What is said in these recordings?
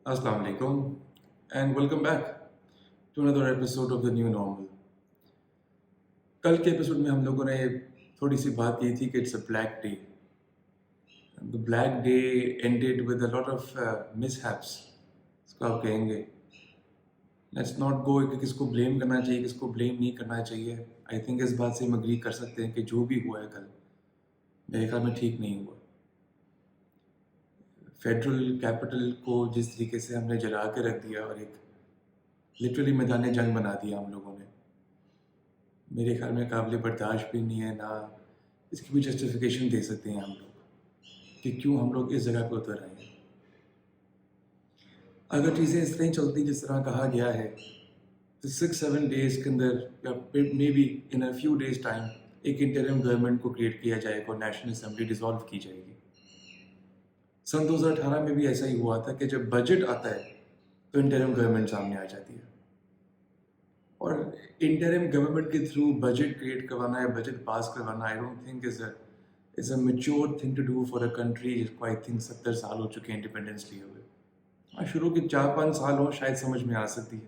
Assalamu alaikum and welcome back to another episode of the new normal. कल के episode में हम लोगों ने थोड़ी सी बात की थी कि it's a black day. The black day ended with a lot of mishaps. इसको आप कहेंगे. लेट्स नॉट गो कि किसको ब्लेम करना चाहिए, किसको ब्लेम नहीं करना चाहिए. आई थिंक इस बात से हम अग्री कर सकते हैं कि जो भी हुआ है कल मेरे ख्याल में ठीक नहीं हुआ. फेडरल कैपिटल को जिस तरीके से हमने जला के रख दिया और एक लिटरली मैदान जंग बना दिया हम लोगों ने, मेरे ख्याल में काबिल बर्दाश्त भी नहीं है. ना इसकी भी जस्टिफिकेशन दे सकते हैं हम लोग कि क्यों हम लोग इस जगह पे उतर आए हैं. अगर चीज़ें इस तरह ही चलती जिस तरह कहा गया है तो 6-7 डेज़ के अंदर या may be in a few days time एक इंटरिम गवर्नमेंट को क्रिएट किया जाएगा और नेशनल असेंबली डिसॉल्व की जाएगी. सन 2018 में भी ऐसा ही हुआ था कि जब बजट आता है तो इंटरिम गवर्नमेंट सामने आ जाती है और इंटरिम गवर्नमेंट के थ्रू बजट क्रिएट करवाना है, बजट पास करवाना, I don't think is a mature thing to do for a country जिसको आई थिंक 70 साल हो चुके हैं इंडिपेंडेंस लिए हुए. हाँ, शुरू के 4-5 साल हो शायद समझ में आ सकती है.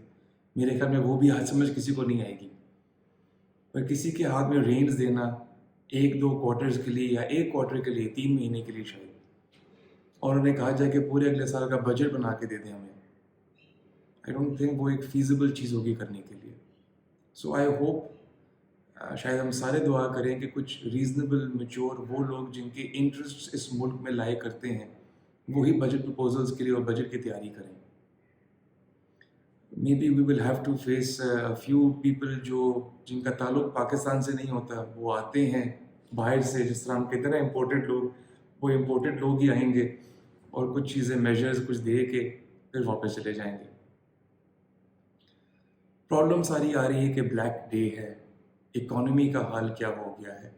मेरे ख्याल में वो भी आज समझ किसी को नहीं आएगी. पर किसी के हाथ में रेंज देना 1-2 क्वार्टर्स के लिए या 1 क्वार्टर के लिए, 3 महीने के लिए शायद, और उन्हें कहा जाए कि पूरे अगले साल का बजट बना के दे दें हमें, आई डोंट थिंक वो एक फीजिबल चीज़ होगी करने के लिए. सो आई होप शायद हम सारे दुआ करें कि कुछ रीजनेबल मैच्योर वो लोग जिनके इंटरेस्ट इस मुल्क में लाए करते हैं वही बजट प्रपोजल्स के लिए और बजट की तैयारी करें. Maybe we will have to face few people जिनका ताल्लुक पाकिस्तान से नहीं होता, वो आते हैं बाहर से. जिस तरह हम कहते हैं ना इम्पोर्टेड लोग, वो इम्पोर्टेड लोग ही आएंगे और कुछ चीज़ें मेजर्स कुछ दे के फिर वापस चले जाएंगे. प्रॉब्लम सारी आ रही है कि ब्लैक डे है, इकोनॉमी का हाल क्या हो गया है.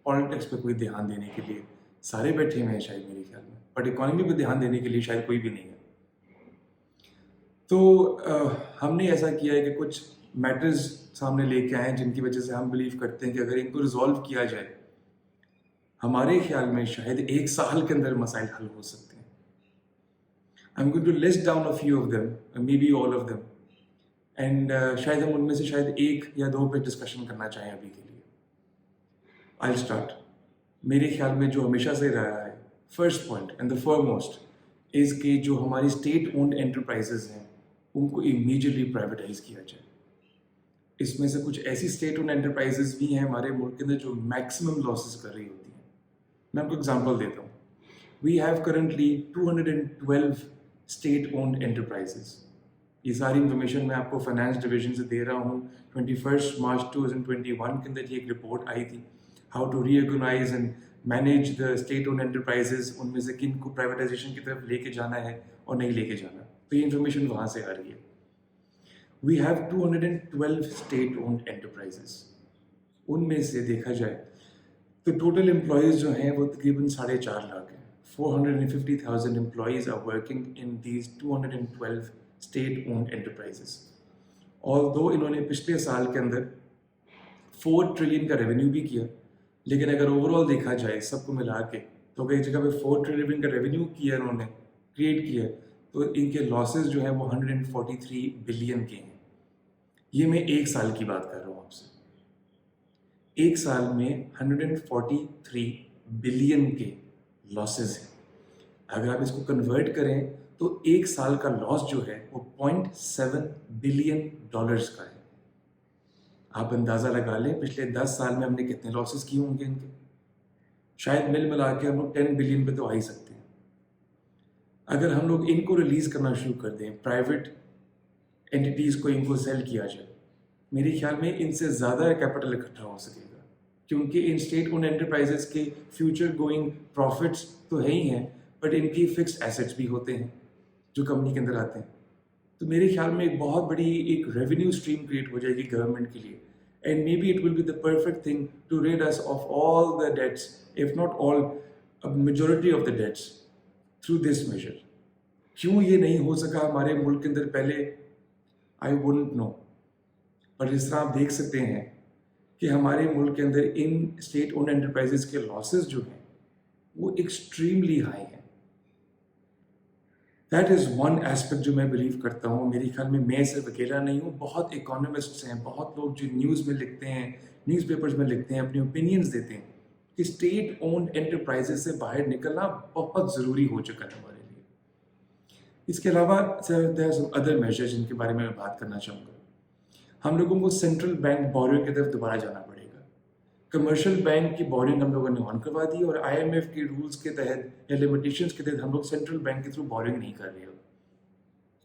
पॉलिटिक्स पे कोई ध्यान देने के लिए सारे बैठे हुए हैं शायद मेरे ख्याल में, बट इकोनॉमी पे ध्यान देने के लिए शायद कोई भी नहीं है. तो हमने ऐसा किया है कि कुछ मैटर्स सामने लेके आए हैं जिनकी वजह से हम बिलीव करते हैं कि अगर इनको रिजॉल्व किया जाए हमारे ख्याल में शायद 1 साल के अंदर मसाइल हल हो सकते हैं. I am going to list down a few of them, maybe all of them, and शायद हम उनमें से शायद 1 या 2 पे डिस्कशन करना चाहें अभी के लिए. I start. मेरे ख्याल में जो हमेशा से रहा है, first point and the foremost is कि जो हमारी स्टेट ओन्ड एंटरप्राइजेज हैं उनको इमीडिएटली प्राइवेटाइज किया जाए. इसमें से कुछ ऐसी स्टेट ओन्ड एंटरप्राइजेज भी हैं हमारे मुल्क के अंदर जो मैक्सिमम लॉसेस कर रही होती हैं. मैं आपको एग्जांपल देता हूँ. We have currently 212 state owned enterprises. ये सारी इन्फॉर्मेशन मैं आपको फाइनेंस डिवीजन से दे रहा हूँ. 21 मार्च 2021 के अंदर ये एक रिपोर्ट आई थी, how to reorganise and manage the state owned enterprises. उनमें से किन को प्राइवेटाइजेशन की तरफ लेके जाना है और नहीं लेके जाना. तो ये इन्फॉर्मेशन वहाँ से आ रही है. We have 212 state owned enterprises. उनमें से देखा जाए तो टोटल एम्प्लॉयज़ जो हैं वो तकरीबन 4.5 लाख हैं. 450,000 employees are working in these 212 state owned enterprises. Although इन्होंने पिछले साल के अंदर 4 ट्रिलियन का रेवेन्यू भी किया, लेकिन अगर ओवरऑल देखा जाए सबको मिला के तो अगर एक जगह पे 4 ट्रिलियन का रेवेन्यू किया इन्होंने, क्रिएट किया, तो इनके लॉसेस जो हैं वो 143 बिलियन के हैं. ये मैं 1 साल की बात कर रहा हूँ आपसे. 1 साल में 143 बिलियन के लॉसेस हैं. अगर आप इसको कन्वर्ट करें तो 1 साल का लॉस जो है वो $0.7 बिलियन का है. आप अंदाज़ा लगा लें पिछले 10 साल में हमने कितने लॉसेस किए होंगे इनके. शायद मिल मिला के हम लोग 10 बिलियन पे तो आ ही सकते हैं. अगर हम लोग इनको रिलीज़ करना शुरू कर दें, प्राइवेट एंटिटीज़ को इनको सेल किया जाए, मेरे ख्याल में इनसे ज़्यादा कैपिटल इकट्ठा हो सकेगा, क्योंकि इन स्टेट ओन्ड एंटरप्राइजेस के फ्यूचर गोइंग प्रॉफिट्स तो है ही हैं, बट इनकी फिक्स्ड एसेट्स भी होते हैं जो कंपनी के अंदर आते हैं. तो मेरे ख्याल में एक बहुत बड़ी एक रेवेन्यू स्ट्रीम क्रिएट हो जाएगी गवर्नमेंट के लिए, and maybe it will be the perfect thing to rid us of all the debts, if not all, a majority of the debts through this measure. क्यों ये नहीं हो सका हमारे मुल्क के अंदर पहले, आई वुडंट नो. पर जिस तरह आप देख सकते हैं कि हमारे मुल्क के अंदर इन स्टेट ओन्ड एंटरप्राइजेस के लॉसेस जो हैं वो एक्सट्रीमली हाई हैं. दैट इज़ वन एस्पेक्ट जो मैं बिलीव करता हूँ. मेरे ख्याल में मैं सिर्फ अकेला नहीं हूँ, बहुत इकोनॉमिस्ट्स हैं, बहुत लोग जो न्यूज़ में लिखते हैं, न्यूज़पेपर्स में लिखते हैं, अपनी ओपिनियंस देते हैं कि स्टेट ओन्ड एंटरप्राइजेस से बाहर निकलना बहुत ज़रूरी हो चुका है हमारे लिए. इसके अलावा अदर मेजर्स जिनके बारे में मैं बात करना चाहूँगा. हम लोगों को सेंट्रल बैंक बोरिंग की तरफ दोबारा जाना पड़ेगा. कमर्शियल बैंक की बोरिंग हम लोगों ने ऑन करवा दी और IMF के रूल्स के तहत या लिमिटेशंस के तहत हम लोग सेंट्रल बैंक के थ्रू बोरिंग नहीं कर रहे हो.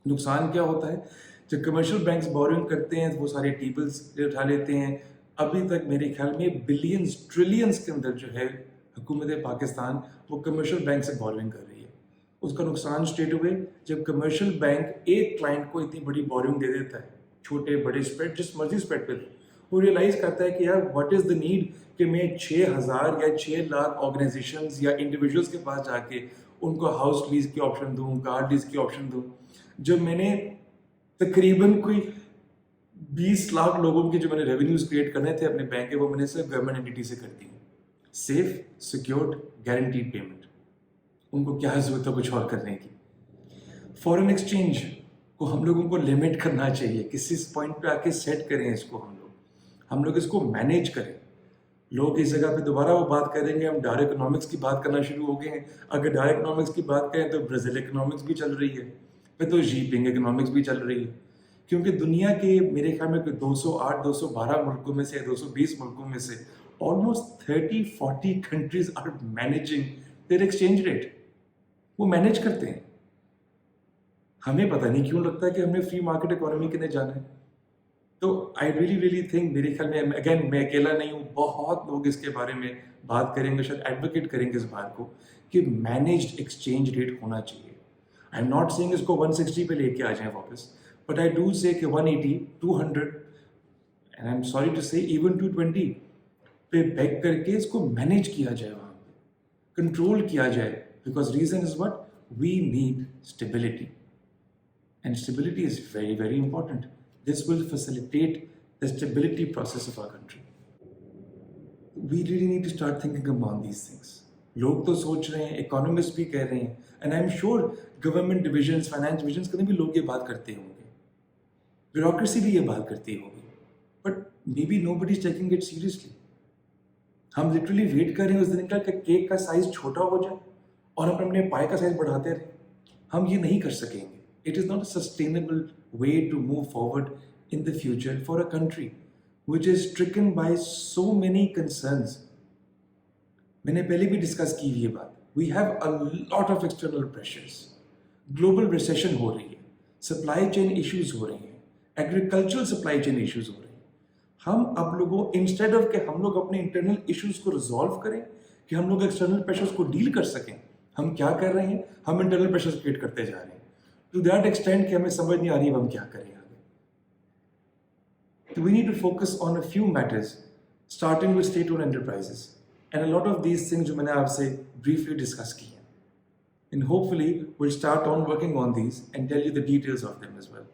नुकसान क्या होता है जब कमर्शियल बैंक्स बोरिंग करते हैं, वो सारे टेबल्स उठा लेते हैं. अभी तक मेरे ख्याल में बिलियंस ट्रिलियंस के अंदर जो है हुकूमत पाकिस्तान वो कमर्शियल बैंक से बोरिंग कर रही है. उसका नुकसान स्ट्रेट हुए जब कमर्शियल बैंक एक क्लाइंट को इतनी बड़ी बोरिंग दे देता है, छोटे बड़े स्प्रेड जिस मर्जी स्प्रेड पे, वो रियलाइज़ करता है कि यार व्हाट इज़ द नीड कि मैं 6,000 या 6 लाख ऑर्गेनाइजेशंस या इंडिविजुअल्स के पास जाके उनको हाउस लीज की ऑप्शन दूँ, कार लीज की ऑप्शन दूँ, जब मैंने तकरीबन कोई 20 लाख लोगों के जो मैंने रेवेन्यूज क्रिएट करने थे अपने बैंक के, वो मैंने सिर्फ गवर्नमेंट एंटिटी से कर दी. Safe, secured, guaranteed payment. उनको क्या ज़रूरत है कुछ और करने की. फॉरेन एक्सचेंज को हम लोगों को लिमिट करना चाहिए, किसी पॉइंट पे आके सेट करें इसको. हम लोग इसको मैनेज करें. लोग इस जगह पे दोबारा वो बात करेंगे, हम डायरेक्ट इकोनॉमिक्स की बात करना शुरू हो गए हैं. अगर डायरेक्ट इकोनॉमिक्स की बात करें तो ब्राज़ील इकोनॉमिक्स भी चल रही है, फिर तो जीपिंग इकोनॉमिक्स भी चल रही है. क्योंकि दुनिया के मेरे ख्याल में 208 212 मुल्कों में से 220 मुल्कों में से almost 30-40 countries are managing their exchange rate. वो मैनेज करते हैं. हमें पता नहीं क्यों लगता है कि हमने फ्री मार्केट इकोनॉमी के लिए जाना है. तो आई रियली थिंक, मेरे ख्याल में अगेन मैं अकेला नहीं हूँ, बहुत लोग इसके बारे में बात करेंगे, शायद एडवोकेट करेंगे इस बात को कि मैनेज्ड एक्सचेंज रेट होना चाहिए. आई एम नॉट सेइंग इसको 160 पे लेके आ जाएं वापस, बट आई डू से कि 180, 200 and I am sorry to say even 220 pay back करके इसको मैनेज किया जाए, वहाँ पे कंट्रोल किया जाए. Because reason is what, we need stability and stability is very very important. This will facilitate the stability process of our country. We really need to start thinking about these things. लोग तो सोच रहे हैं, economist भी कह रहे हैं, and I'm sure government divisions, finance divisions के भी लोग ये बात करते होंगे, ब्यूरोक्रेसी भी ये बात करती होगी, but may be nobody is taking it seriously. हम लिटरली वेट कर रहे हैं उस दिन का कि केक का साइज छोटा हो जाए और हम अपने पाई का साइज बढ़ाते रहे. हम ये नहीं कर सकेंगे. It is not a sustainable way to move forward in the future for a country which is stricken by so many concerns. मैंने पहले भी डिस्कस की ये बात. We have a lot of external pressures. Global recession हो रही है, supply chain issues हो रही हैं, agricultural supply chain issues हो रही हैं. हम अब लोगों instead of कि हम लोग अपने internal issues को resolve करें, कि हम लोग external pressures को deal कर सकें, हम क्या कर रहे हैं, हम internal pressures create करते जा रहे हैं. To that extent कि हमें समझ नहीं आ रही हम क्या करें आगे. So we need to focus on a few matters, starting with state-owned enterprises, and a lot of these things जो मैंने आपसे briefly discuss की हैं. And hopefully we'll start on working on these and tell you the details of them as well.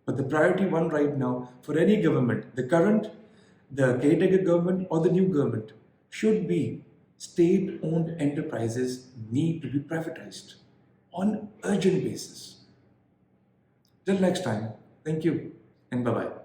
But the priority one right now for any government, the current, the caretaker government or the new government, should be state-owned enterprises need to be privatized on urgent basis. Till next time, thank you and bye-bye.